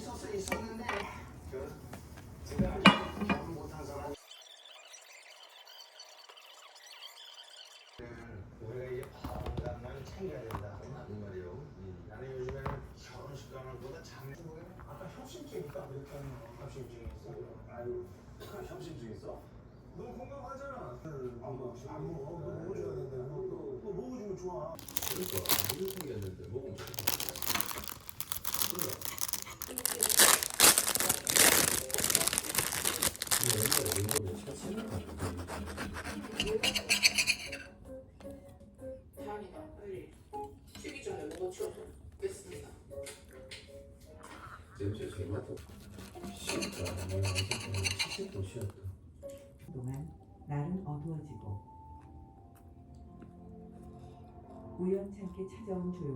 있었는데 제가 결혼 못한 사람 우리가 이제 건강만 챙겨야 된다 이 말이에요. 나는 요즘에는 결혼식 가는 것보다 아까 협심증 있다 그랬잖아. 협심증 있어. 아유 협심증 있어? 너 건강하잖아. 안 먹어. 너 먹어줘야 된다. 너 먹어주면 좋아. 그러니까 무슨 생겼는데 먹으면 좋아. 그래. 옛날에 이거는 첫 생각하는 다행이다. 빨리 튀기 전에 먹어치워서 됐습니다. 냄새 제일 맡아. 쉬었다. 내가 어제 10분 쉬었다. 동안 날은 어두워지고 우연찮게 찾아온 조용.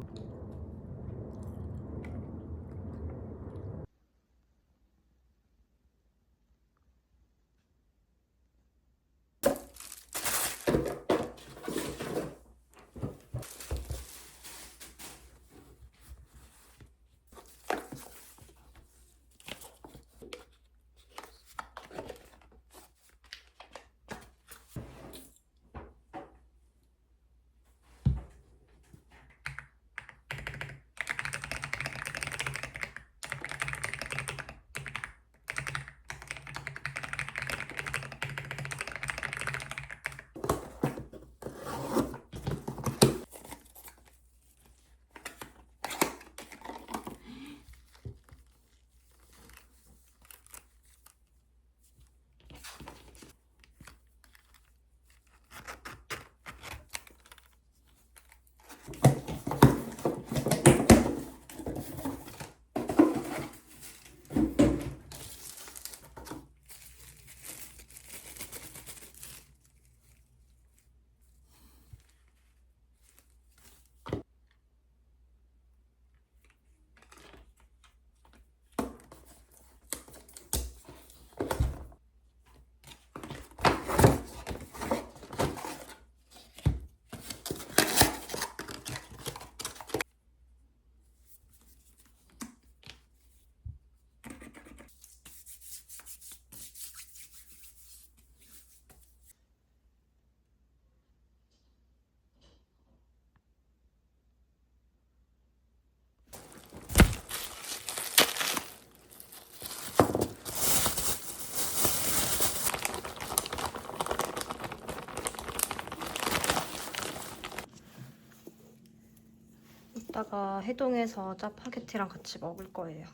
이따가 해동해서 짜파게티랑 같이 먹을 거예요.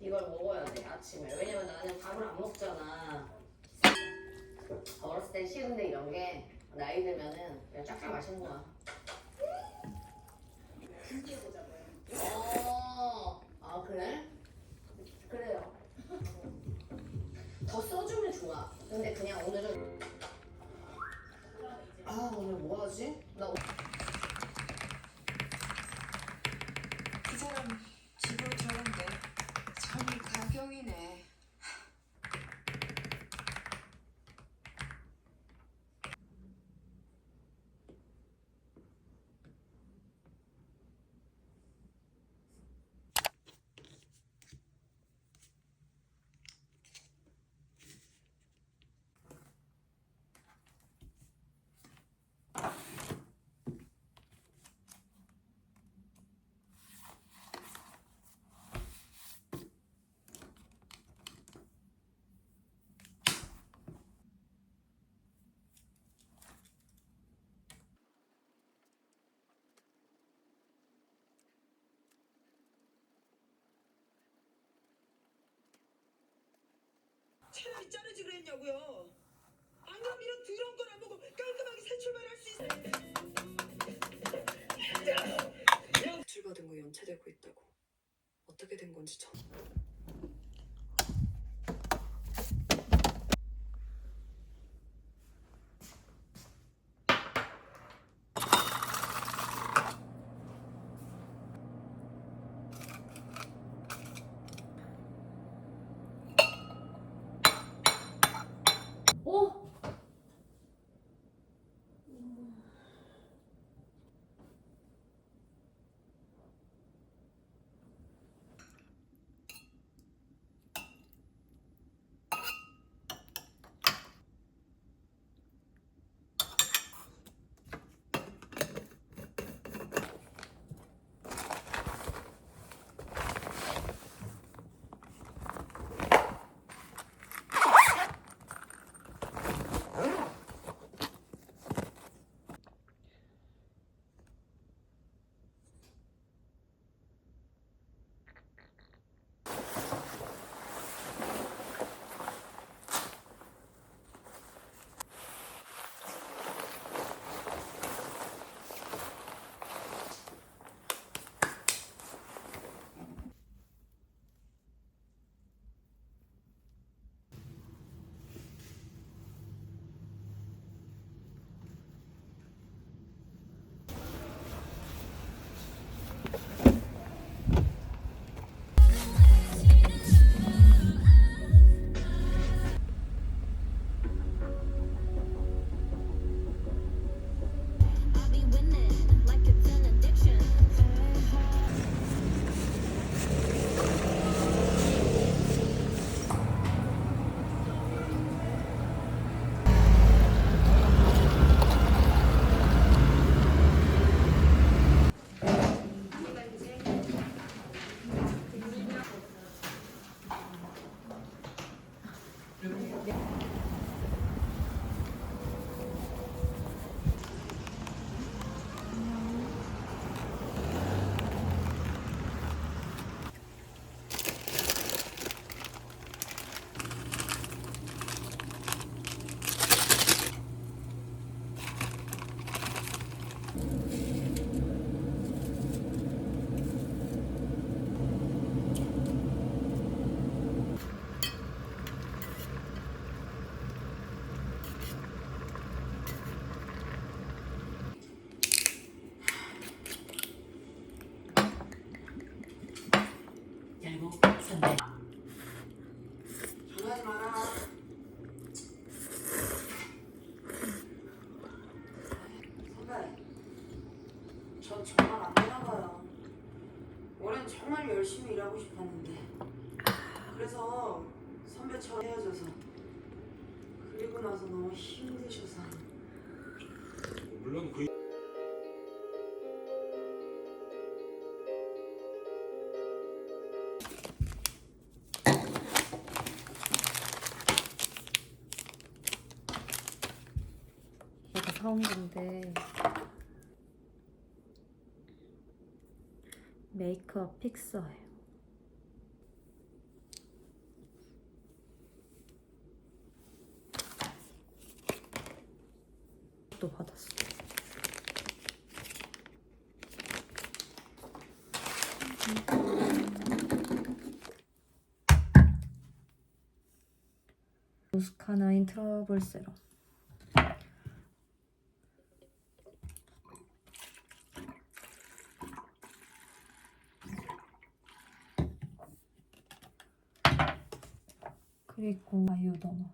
이걸 먹어야 돼 아침에. 왜냐면 나는 밥을 안 먹잖아. 어렸을 땐 싫은데 이런 게 나이 들면은 그냥 쫙쫙 맛있는 거야. 아 그래? 그래요. 더 써주면 좋아. 근데 그냥 오늘은 오늘 뭐 하지? 이 사람 집을 저런데 참이 가경이네. 차라리 자르지 그랬냐고요. 안 그럼 이런 더러운 걸 안 보고 깔끔하게 새 출발할 수 있어. 출받은 거 연체되고 있다고. 어떻게 된 건지 전. 오! 전화하지 마라. 선배, 저 정말 안 되나 봐요. 올해는 정말 열심히 일하고 싶었는데 그래서 선배처럼 헤어져서 그리고 나서 너무 힘드셔서 물론 그 이거 사온 건데 메이크업 픽서예요. 또 받았어. 무스카나인 트러블 세럼. 그리고 아이오더너.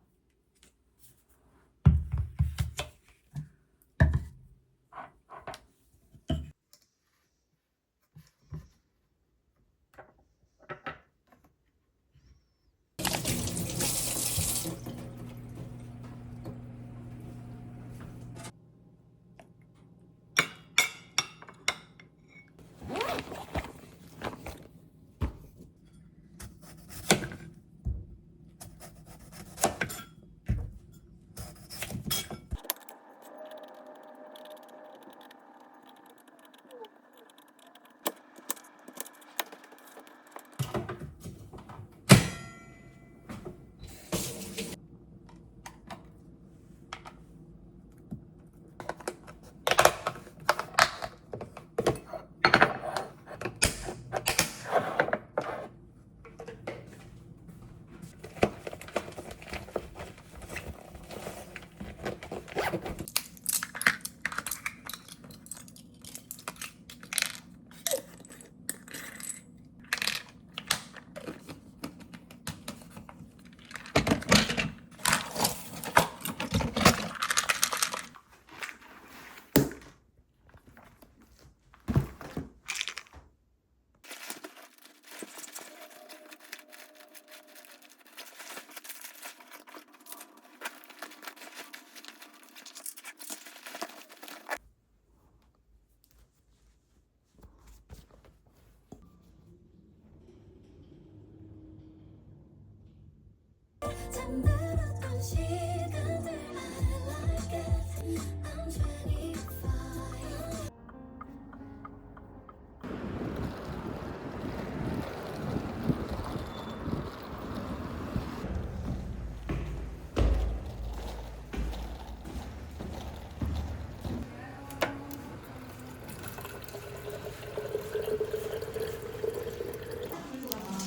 잠들었던 시간들 I like it I'm 25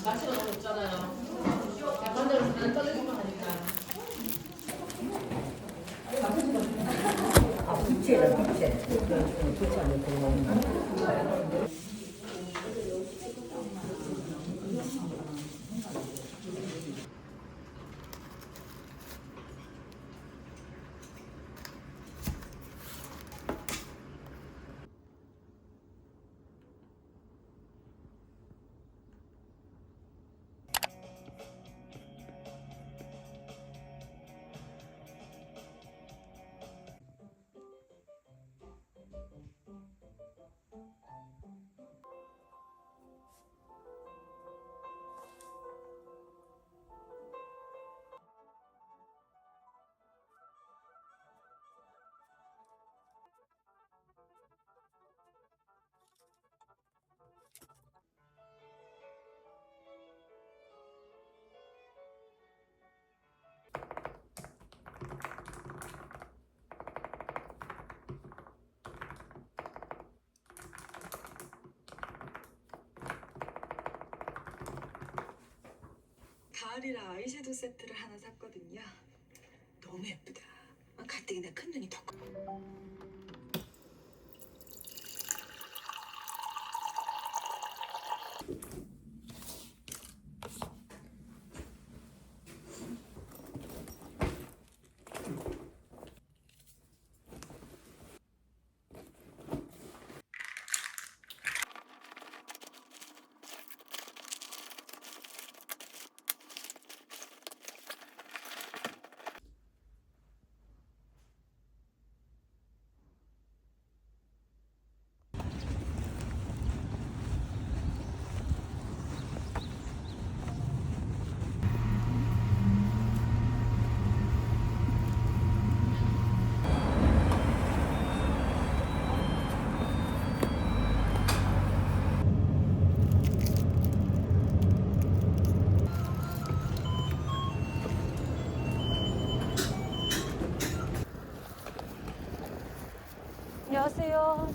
날씨가 너무 덥잖아요. 약간 대로 안 떨어지기만 하니까. 가을이라 아이섀도우 세트를 하나 샀거든요. 너무 예쁘다. 가뜩이나 큰 눈이 더 커. 안녕하세요.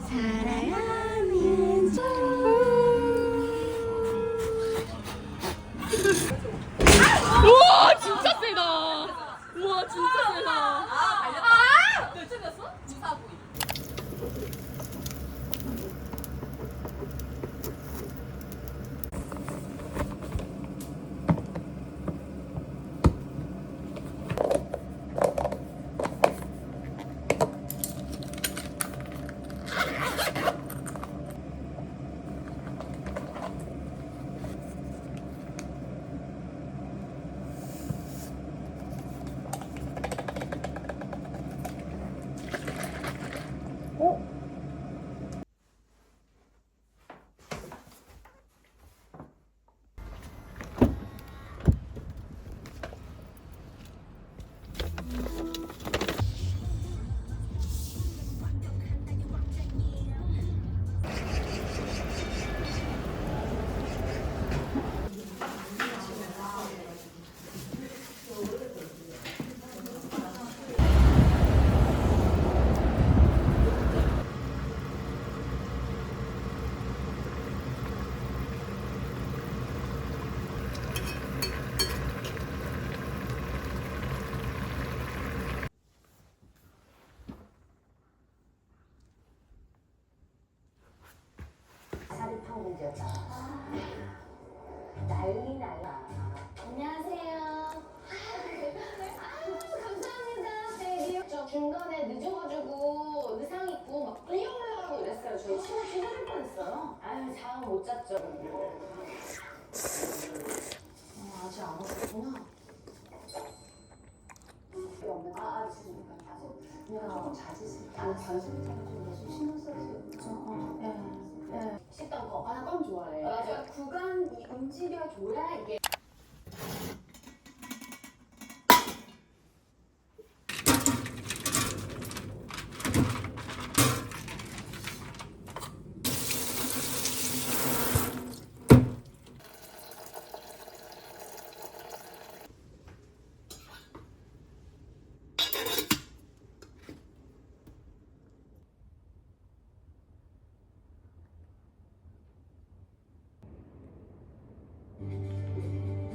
사랑하는 우와 진짜 세다. 우와 진짜 세다. 몇 점이었어? 4부위. 사립한 문제였다. 난리 날라. 안녕하세요. 감사합니다. 네, 저 중간에 늦어가지고 의상 입고 막 뛰어오려고 이랬어요. 저희 친구 찢어질 뻔했어요. 아유, 잠 못 잤죠. 관심사가 좀 신경 써주세요. 식당 거. 아, 나 껌 좋아해. 맞아. 구간이 움직여줘야 이게.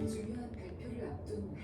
중요한 발표를 앞둔